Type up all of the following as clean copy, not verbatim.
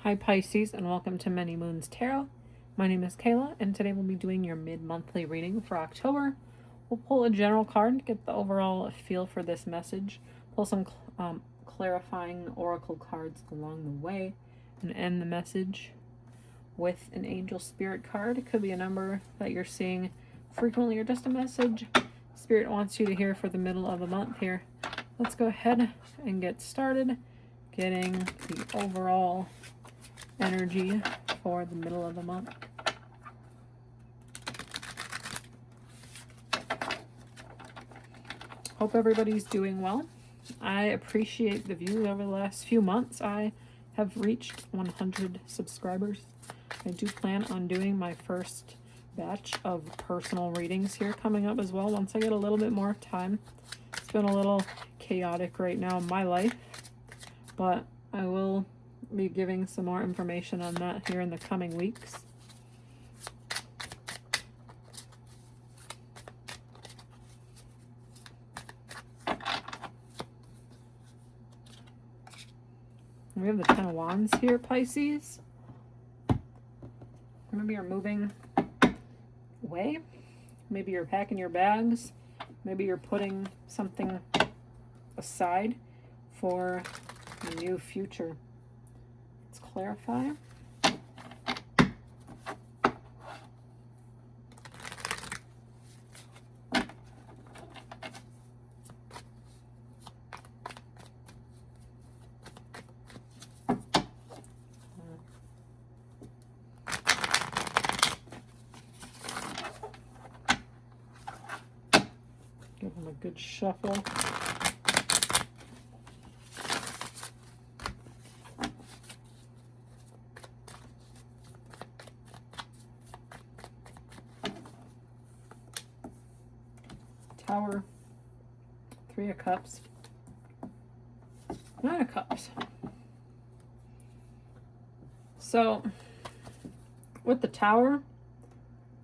Hi Pisces, and welcome to Many Moons Tarot. My name is Kayla, and today we'll be doing your mid-monthly reading for October. We'll pull a general card to get the overall feel for this message, pull some clarifying oracle cards along the way, and end the message with an angel spirit card. It could be a number that you're seeing frequently or just a message Spirit wants you to hear for the middle of the month here. Let's go ahead and get started getting the overall energy for the middle of the month. Hope everybody's doing well. I appreciate the views over the last few months. I have reached 100 subscribers. I do plan on doing my first batch of personal readings here coming up as well once I get a little bit more time. It's been a little chaotic right now in my life, but I will be giving some more information on that here in the coming weeks. We have the Ten of Wands here, Pisces. Maybe you're moving away. Maybe you're packing your bags. Maybe you're putting something aside for a new future. Let's clarify. Give them a good shuffle. Tower, Three of Cups, Nine of Cups. So, with the Tower,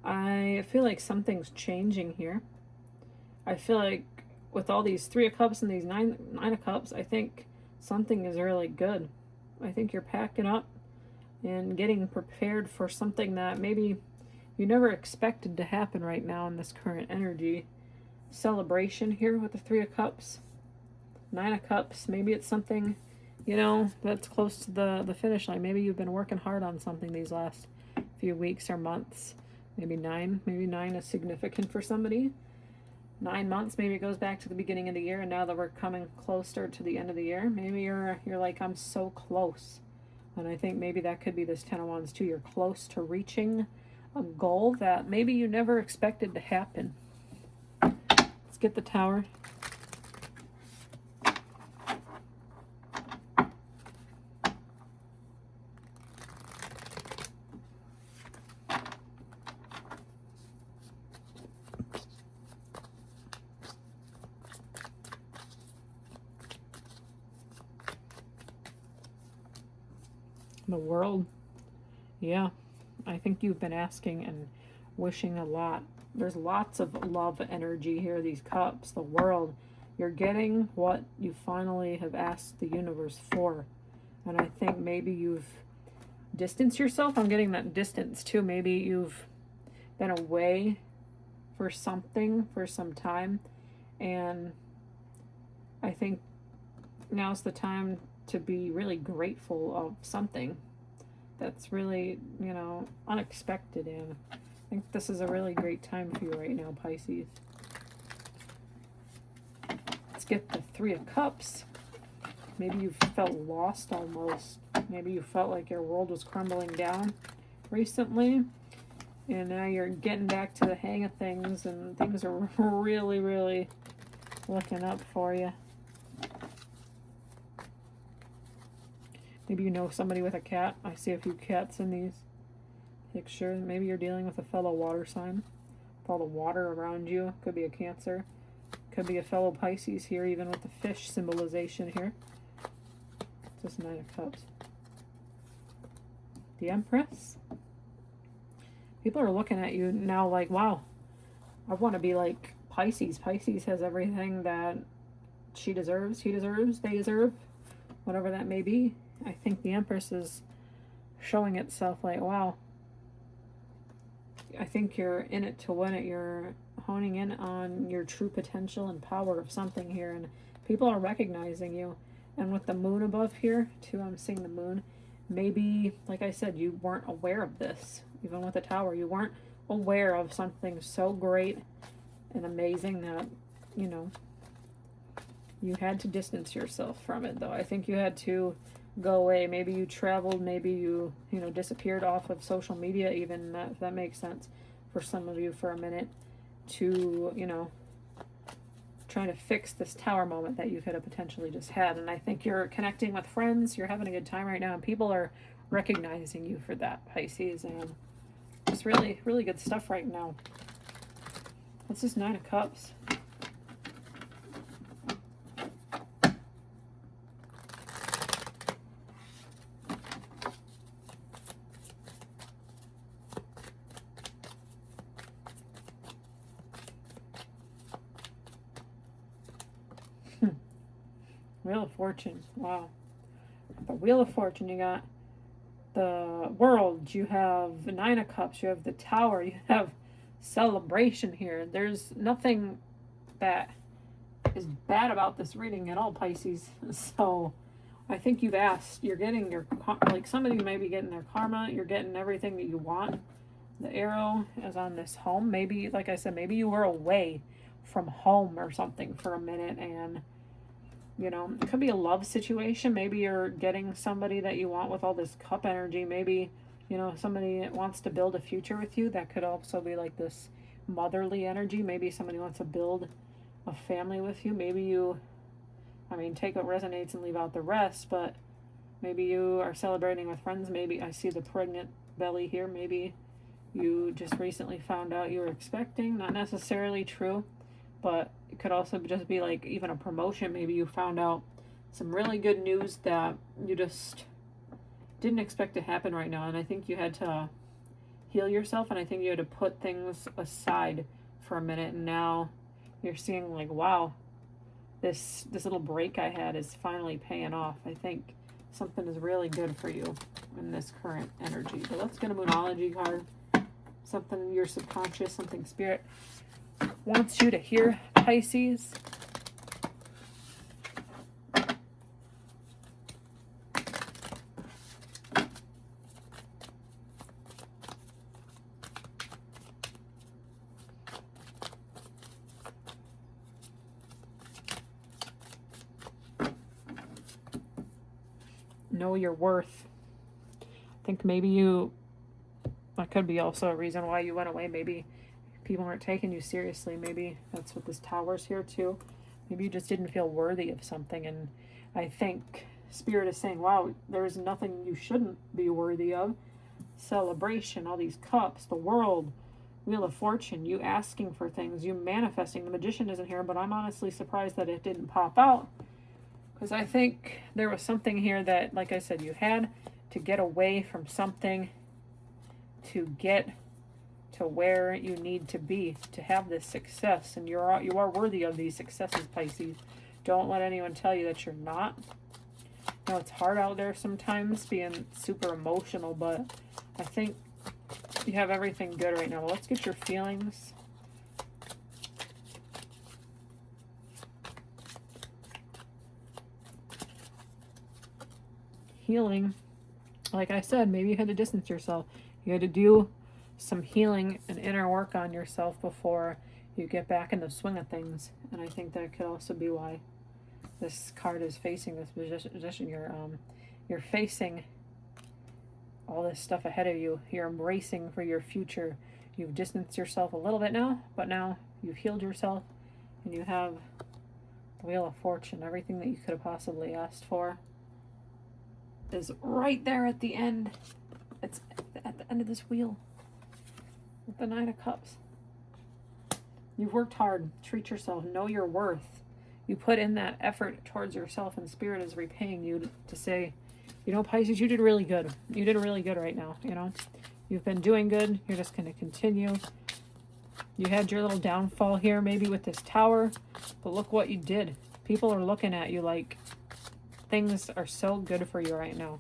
I feel like something's changing here. I feel like with all these Three of Cups and these nine of Cups, I think something is really good. I think you're packing up and getting prepared for something that maybe you never expected to happen right now in this current energy. Celebration here with the Three of Cups, Nine of Cups. Maybe it's something, you know, that's close to the finish line. Maybe you've been working hard on something these last few weeks or months. Maybe nine is significant for somebody. 9 months, maybe it goes back to the beginning of the year, and now that we're coming closer to the end of the year, maybe you're like, I'm so close. And I think maybe that could be this Ten of Wands too. You're close to reaching a goal that maybe you never expected to happen. Let's get the Tower. The World. Yeah, I think you've been asking and wishing a lot. There's lots of love energy here, these cups, the World. You're getting what you finally have asked the universe for. And I think maybe you've distanced yourself. I'm getting that distance too. Maybe you've been away for something for some time. And I think now's the time to be really grateful of something that's really, you know, unexpected. And I think this is a really great time for you right now, Pisces. Let's get the Three of Cups. Maybe you felt lost almost. Maybe you felt like your world was crumbling down recently, and now you're getting back to the hang of things, and things are really, really looking up for you. Maybe you know somebody with a cat. I see a few cats in these pictures. Maybe you're dealing with a fellow water sign. With all the water around you. Could be a Cancer. Could be a fellow Pisces here, even with the fish symbolization here. Just Nine of Cups. The Empress. People are looking at you now like, wow, I want to be like Pisces. Pisces has everything that she deserves, he deserves, they deserve, whatever that may be. I think the Empress is showing itself like, wow, I think you're in it to win it. You're honing in on your true potential and power of something here, and people are recognizing you. And with the moon above here, too, I'm seeing the moon. Maybe, like I said, you weren't aware of this. Even with the tower, you weren't aware of something so great and amazing that, you know, you had to distance yourself from it, though. I think you had to go away. Maybe you traveled, maybe you know, disappeared off of social media even. That makes sense for some of you for a minute to, you know, trying to fix this tower moment that you could have potentially just had. And I think you're connecting with friends, you're having a good time right now, and people are recognizing you for that, Pisces, and just really, really good stuff right now. What's this Nine of Cups? Wheel of Fortune. Wow. The Wheel of Fortune, you got the World, you have the Nine of Cups, you have the Tower, you have celebration here. There's nothing that is bad about this reading at all, Pisces. So I think you've asked. You're getting your, like, some of you may be getting their karma. You're getting everything that you want. The arrow is on this home. Maybe, like I said, maybe you were away from home or something for a minute, and you know, it could be a love situation. Maybe you're getting somebody that you want with all this cup energy. Maybe, you know, somebody that wants to build a future with you. That could also be like this motherly energy. Maybe somebody wants to build a family with you. Maybe you, I mean, take what resonates and leave out the rest, but maybe you are celebrating with friends. Maybe I see the pregnant belly here. Maybe you just recently found out you were expecting. Not necessarily true, but it could also just be like even a promotion. Maybe you found out some really good news that you just didn't expect to happen right now. And I think you had to heal yourself, and I think you had to put things aside for a minute. And now you're seeing like, wow, this little break I had is finally paying off. I think something is really good for you in this current energy. But let's get a Moonology card. Something in your subconscious, something spirit wants you to hear, Pisces. Know your worth. I think maybe you, that could be also a reason why you went away. Maybe people weren't taking you seriously. Maybe that's what this tower's here too. Maybe you just didn't feel worthy of something. And I think Spirit is saying, wow, there's nothing you shouldn't be worthy of. Celebration, all these cups, the World, Wheel of Fortune, you asking for things, you manifesting. The Magician isn't here, but I'm honestly surprised that it didn't pop out. Because I think there was something here that, like I said, you had to get away from something to get to where you need to be to have this success. And you are worthy of these successes, Pisces. Don't let anyone tell you that you're not. You know, it's hard out there sometimes being super emotional, but I think you have everything good right now. Well, let's get your feelings. Healing. Like I said, maybe you had to distance yourself. You had to do some healing and inner work on yourself before you get back in the swing of things. And I think that could also be why this card is facing this position. You're facing all this stuff ahead of you. You're embracing for your future. You've distanced yourself a little bit now, but now you've healed yourself, and you have the Wheel of Fortune. Everything that you could have possibly asked for is right there at the end. It's at the end of this wheel with the Nine of Cups. You've worked hard. Treat yourself. Know your worth. You put in that effort towards yourself, and Spirit is repaying you to say, you know, Pisces, you did really good. You did really good right now, you know. You've been doing good. You're just going to continue. You had your little downfall here maybe with this tower, but look what you did. People are looking at you like things are so good for you right now.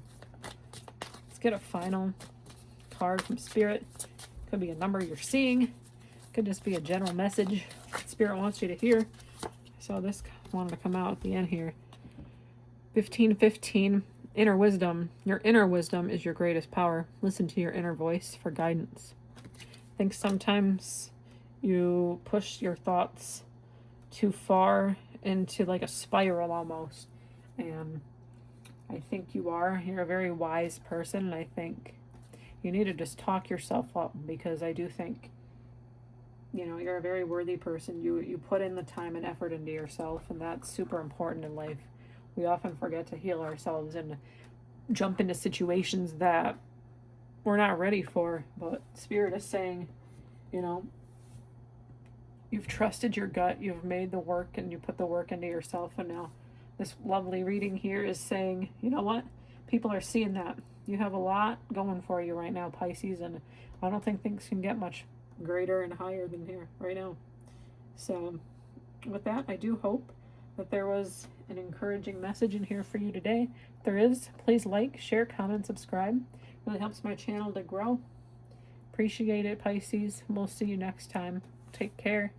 Let's get a final card from Spirit. Could be a number you're seeing. Could just be a general message Spirit wants you to hear. So this wanted to come out at the end here. 1515, inner wisdom. Your inner wisdom is your greatest power. Listen to your inner voice for guidance. I think sometimes you push your thoughts too far into like a spiral almost. And I think you're a very wise person, and I think you need to just talk yourself up, because I do think, you're a very worthy person. You put in the time and effort into yourself, and that's super important in life. We often forget to heal ourselves and jump into situations that we're not ready for. But Spirit is saying, you've trusted your gut, you've made the work, and you put the work into yourself, and now this lovely reading here is saying, you know what? People are seeing that. You have a lot going for you right now, Pisces, and I don't think things can get much greater and higher than here right now. So with that, I do hope that there was an encouraging message in here for you today. If there is, please like, share, comment, subscribe. It really helps my channel to grow. Appreciate it, Pisces. We'll see you next time. Take care.